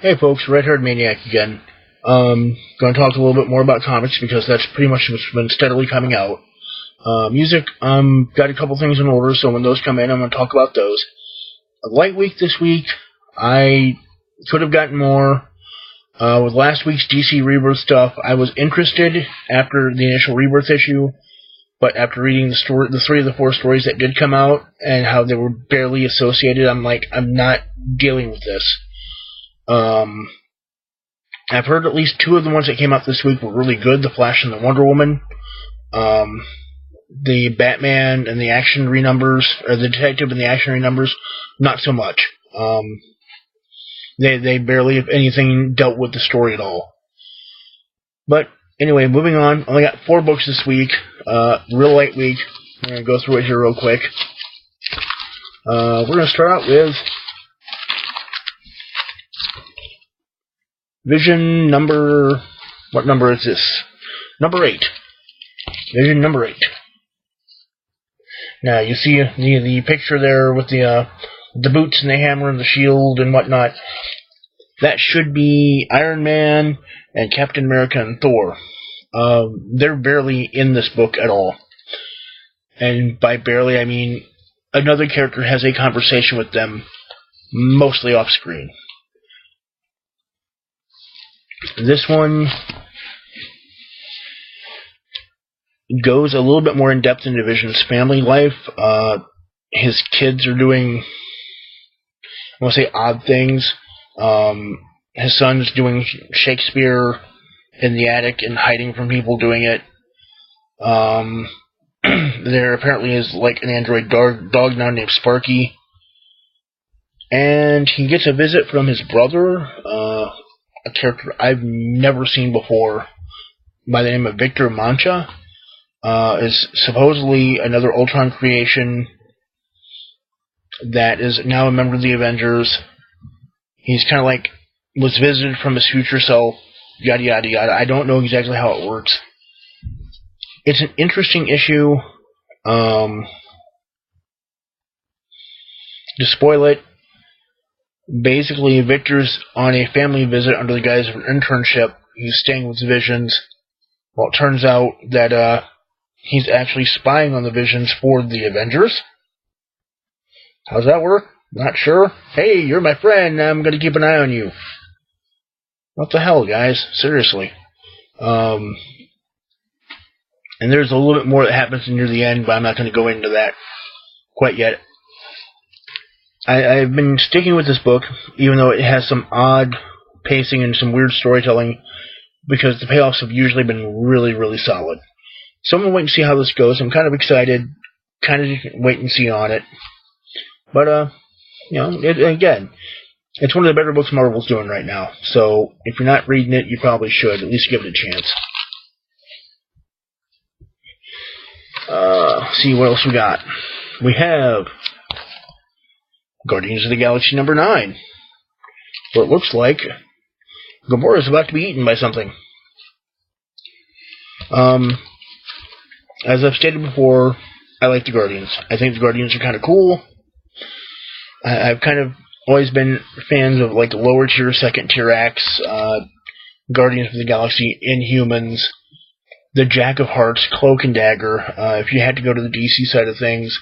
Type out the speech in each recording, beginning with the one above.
Hey folks, Red-HairedManiac again. Going to talk a little bit more about comics because that's pretty much what's been steadily coming out. Music, got a couple things in order, so when those come in, I'm going to talk about those. A light week this week. I could have gotten more. With last week's DC Rebirth stuff, I was interested after the initial Rebirth issue, but after reading the 3 of the 4 stories that did come out and how they were barely associated, I'm like, I'm not dealing with this. I've heard at least 2 of the ones that came out this week were really good, The Flash and the Wonder Woman. The Batman and the Action renumbers, or the Detective and the Action renumbers, not so much. They barely, if anything, dealt with the story at all. But anyway, moving on. Only got 4 books this week. Real light week. I'm going to go through it here real quick. We're going to start out with Vision number... What number is this? Number 8. Vision number 8. Now, you see the picture there with the boots and the hammer and the shield and whatnot. That should be Iron Man and Captain America and Thor. They're barely in this book at all. And by barely, I mean another character has a conversation with them, mostly off screen. This one goes a little bit more in depth into Vision's family life. His kids are doing, I want to say, odd things. His son's doing Shakespeare in the attic and hiding from people doing it. There apparently is like an android dog now named Sparky. And he gets a visit from his brother, a character I've never seen before, by the name of Victor Mancha. Is supposedly another Ultron creation that is now a member of the Avengers. He's kind of like, was visited from his future self, yada yada yada. I don't know exactly how it works. It's an interesting issue. To spoil it, basically Victor's on a family visit under the guise of an internship. He's staying with Visions. Well, it turns out that he's actually spying on the Visions for the Avengers. How's that work? Not sure. Hey, you're my friend. I'm going to keep an eye on you. What the hell, guys? Seriously. And there's a little bit more that happens near the end, but I'm not going to go into that quite yet. I've been sticking with this book, even though it has some odd pacing and some weird storytelling, because the payoffs have usually been really, really solid. So I'm going to wait and see how this goes. I'm kind of excited, kind of wait and see on it. But, you know, again, it's one of the better books Marvel's doing right now. So if you're not reading it, you probably should. At least give it a chance. See what else we got. We have Guardians of the Galaxy number 9. Where it looks like Gamora's about to be eaten by something. As I've stated before, I like the Guardians. I think the Guardians are kind of cool. I've kind of always been fans of like lower tier, second tier acts, Guardians of the Galaxy, Inhumans, the Jack of Hearts, Cloak and Dagger. If you had to go to the DC side of things,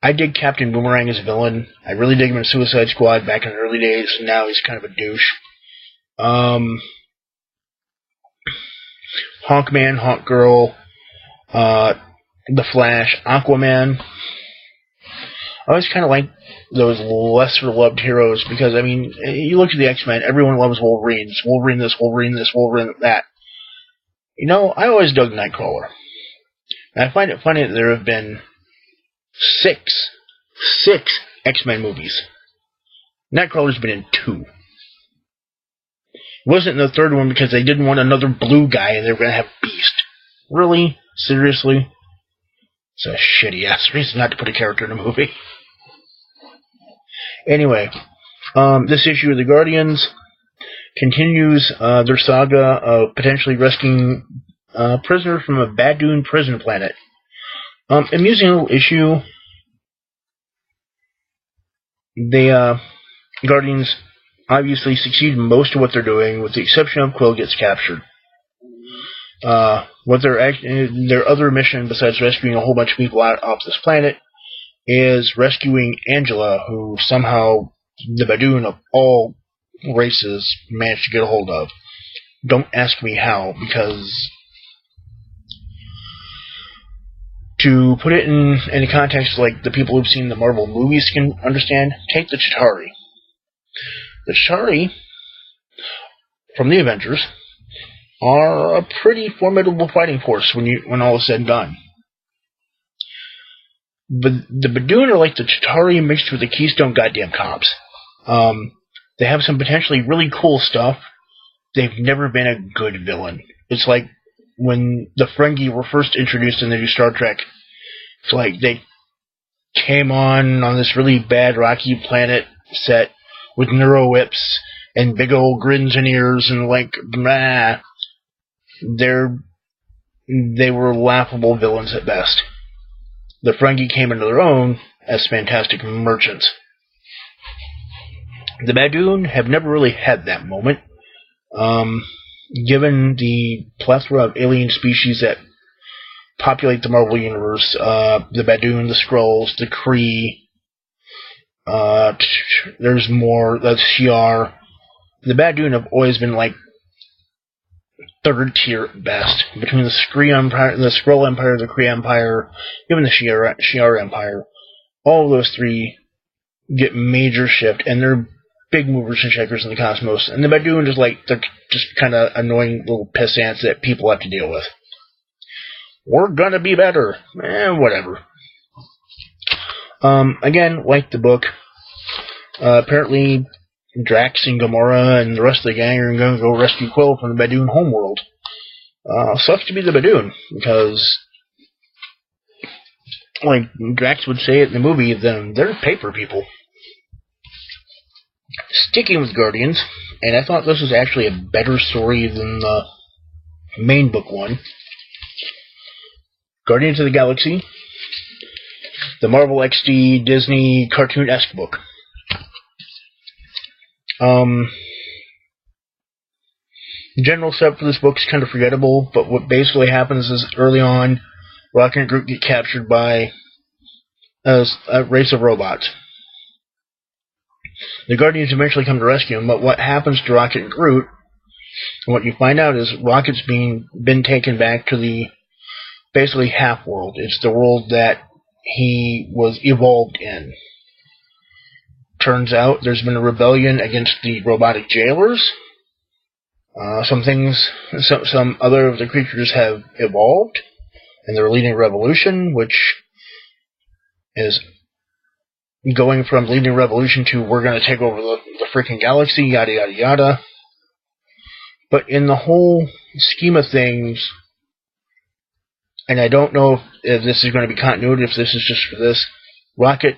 I dig Captain Boomerang as a villain. I really dig him in Suicide Squad back in the early days. Now he's kind of a douche. Hawkman, Hawkgirl, The Flash, Aquaman. I always kind of like those lesser loved heroes because, I mean, you look at the X-Men, everyone loves Wolverine. It's Wolverine this, Wolverine this, Wolverine that. You know, I always dug Nightcrawler. And I find it funny that there have been six X-Men movies. Nightcrawler's been in 2. It wasn't in the 3rd one because they didn't want another blue guy and they were going to have Beast. Really? Seriously? It's a shitty-ass reason not to put a character in a movie. Anyway, this issue of the Guardians continues their saga of potentially rescuing prisoners from a Badoon prison planet. Amusing little issue. The Guardians obviously succeed in most of what they're doing, with the exception of Quill gets captured. What their other mission, besides rescuing a whole bunch of people out off this planet, is rescuing Angela, who somehow the Badoon of all races managed to get a hold of. Don't ask me how, because to put it in any context like the people who've seen the Marvel movies can understand, take the Chitauri. The Chitauri, from the Avengers, are a pretty formidable fighting force when all is said and done. But the Badoon are like the Chitauri mixed with the Keystone Goddamn Cops. They have some potentially really cool stuff. They've never been a good villain. It's like when the Ferengi were first introduced in the new Star Trek. It's like they came on this really bad rocky planet set with neuro-whips and big old grins and ears and like, nah. They were laughable villains at best. The Ferengi came into their own as fantastic merchants. The Badoon have never really had that moment. Given the plethora of alien species that populate the Marvel Universe, the Badoon, the Skrulls, the Kree, there's more, the Shi'ar. The Badoon have always been like third tier at best. Between the Skrull Empire, the Kree Empire, even the Shi'ar Empire, all of those three get major shift, and they're big movers and shakers in the cosmos. And the Badoon is like, they're just kind of annoying little pissants that people have to deal with. We're gonna be better. Whatever. Again, like the book, apparently Drax and Gamora and the rest of the gang are going to go rescue Quill from the Badoon homeworld. Sucks to be the Badoon, because, like Drax would say it in the movie, then they're paper people. Sticking with Guardians, and I thought this was actually a better story than the main book one. Guardians of the Galaxy, the Marvel XD Disney cartoon-esque book. General setup for this book is kind of forgettable, but what basically happens is early on, Rocket and Groot get captured by a race of robots. The Guardians eventually come to rescue him, but what happens to Rocket and Groot, and what you find out is Rocket's been taken back to the basically half-world. It's the world that he was evolved in. Turns out there's been a rebellion against the robotic jailers. Some other of the creatures have evolved, and they're leading a revolution, which is going from leading a revolution to we're going to take over the freaking galaxy, yada yada yada. But in the whole scheme of things, and I don't know if this is going to be continuity, if this is just for this, Rocket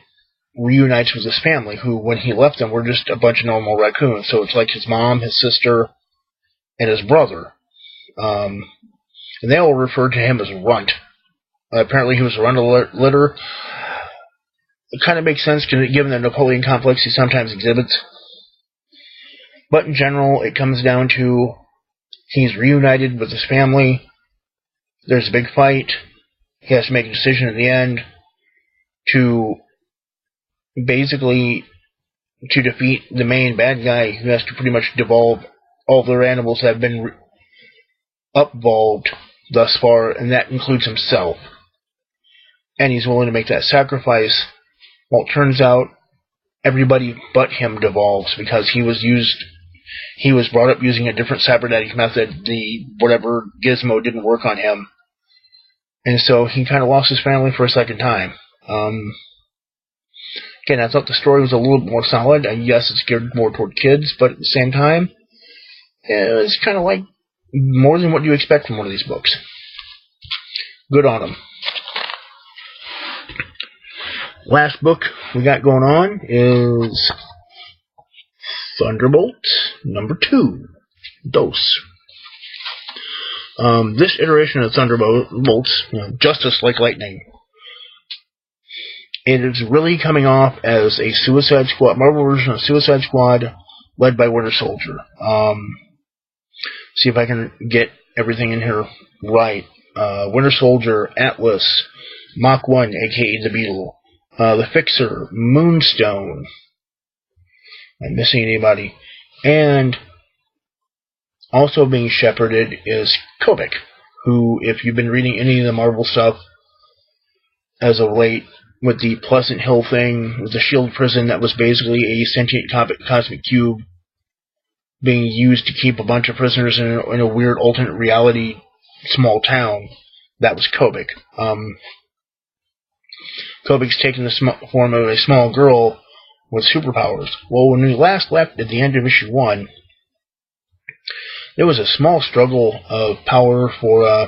reunites with his family, who, when he left them, were just a bunch of normal raccoons. So it's like his mom, his sister, and his brother. And they all referred to him as Runt. Apparently he was a runt of litter. It kind of makes sense, given the Napoleon complex he sometimes exhibits. But in general, it comes down to he's reunited with his family. There's a big fight. He has to make a decision in the end to basically to defeat the main bad guy, who has to pretty much devolve all their animals that have been upvolved thus far, and that includes himself. And he's willing to make that sacrifice. Well, it turns out everybody but him devolves, because he was brought up using a different cybernetic method. The whatever gizmo didn't work on him. And so he kind of lost his family for a second time. Again, I thought the story was a little bit more solid. Yes, it's geared more toward kids, but at the same time, it was kind of like more than what you expect from one of these books. Good on them. Last book we got going on is Thunderbolts #2. Dos. This iteration of Thunderbolts, Justice Like Lightning, it is really coming off as a Suicide Squad, Marvel version of Suicide Squad, led by Winter Soldier. See if I can get everything in here right. Winter Soldier, Atlas, Mach 1, aka the Beetle, the Fixer, Moonstone. Am I missing anybody? And also being shepherded is Kobik, who, if you've been reading any of the Marvel stuff as of late, with the Pleasant Hill thing, with the S.H.I.E.L.D. prison that was basically a sentient cosmic cube being used to keep a bunch of prisoners in a weird alternate reality small town, that was Kobik. Kobik's taken the form of a small girl with superpowers. Well, when we last left at the end of issue 1, there was a small struggle of power for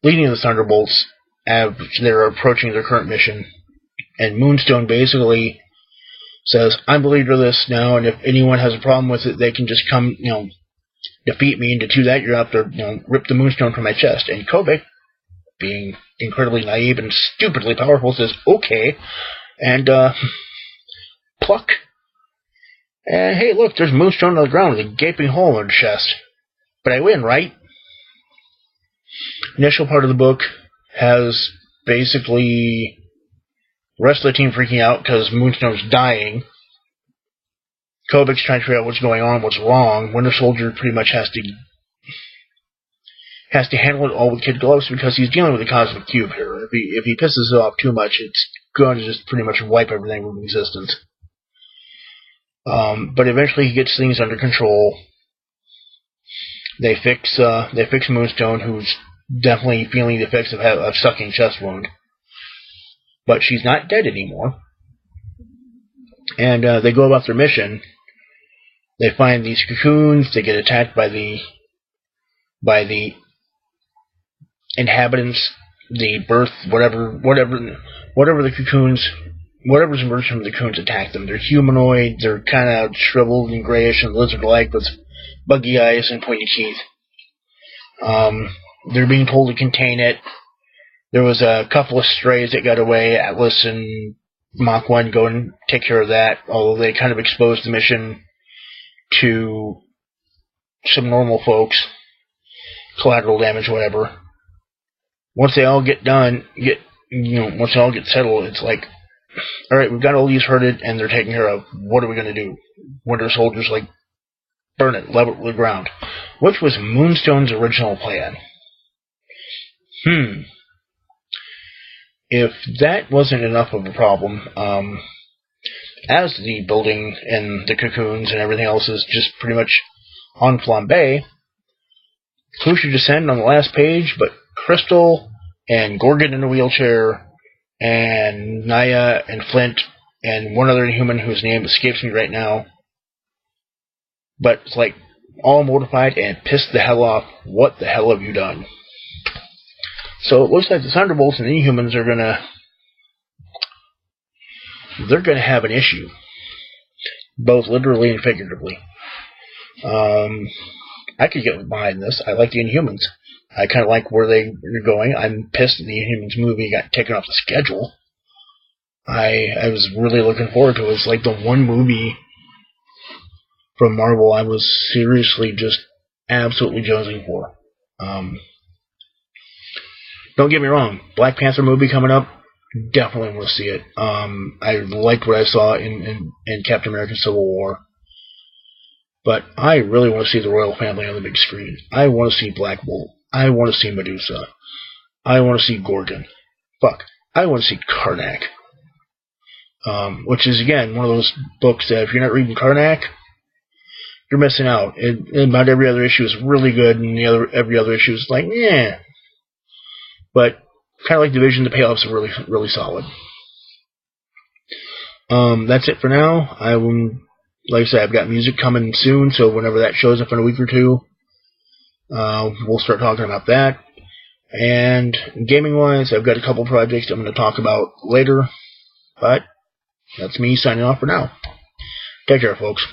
leading the Thunderbolts as they're approaching their current mission. And Moonstone basically says, I'm the leader of this now, and if anyone has a problem with it, they can just come, defeat me, and to do that, you're out there, rip the Moonstone from my chest. And Kobik, being incredibly naive and stupidly powerful, says, okay, and, pluck. And hey, look, there's Moonstone on the ground with a gaping hole in her chest. But I win, right? Initial part of the book has basically the rest of the team freaking out because Moonstone's dying. Kobik's trying to figure out what's going on, what's wrong. Winter Soldier pretty much has to handle it all with kid gloves because he's dealing with a cosmic cube here. If he pisses it off too much, it's going to just pretty much wipe everything from existence. But eventually he gets things under control. They fix Moonstone, who's definitely feeling the effects of a sucking chest wound. But she's not dead anymore. And they go about their mission. They find these cocoons. They get attacked by the inhabitants, the birth, whatever the cocoons, whatever's emerged from the cocoons attack them. They're humanoid. They're kind of shriveled and grayish and lizard-like with buggy eyes and pointy teeth. They're being told to contain it. There was a couple of strays that got away. Atlas and Mach 1 go and take care of that, although they kind of exposed the mission to some normal folks. Collateral damage, whatever. Once they all get done, once they all get settled, it's like, alright, we've got all these herded and they're taken care of. What are we going to do? Winter Soldier's like, burn it, level it to the ground. Which was Moonstone's original plan. If that wasn't enough of a problem, as the building and the cocoons and everything else is just pretty much on flambe, who should descend on the last page but Crystal and Gorgon in a wheelchair and Naya and Flint and one other human whose name escapes me right now. But it's like all mortified and pissed the hell off. What the hell have you done? So it looks like the Thunderbolts and the Inhumans are they're gonna have an issue, both literally and figuratively. I could get behind this. I like the Inhumans. I kind of like where they're going. I'm pissed that the Inhumans movie got taken off the schedule. I was really looking forward to it. It's like the one movie from Marvel I was seriously just absolutely jonesing for. Don't get me wrong, Black Panther movie coming up, definitely want to see it. I liked what I saw in Captain America Civil War. But I really want to see the royal family on the big screen. I want to see Black Bolt. I want to see Medusa. I want to see Gorgon. Fuck. I want to see Karnak. Which is, again, one of those books that if you're not reading Karnak, you're missing out. About every other issue is really good, and every other issue is like, yeah. But kind of like Division, the payoffs are really, really solid. That's it for now. Like I said, I've got music coming soon, so whenever that shows up in a week or two, we'll start talking about that. And gaming-wise, I've got a couple projects I'm going to talk about later, but that's me signing off for now. Take care, folks.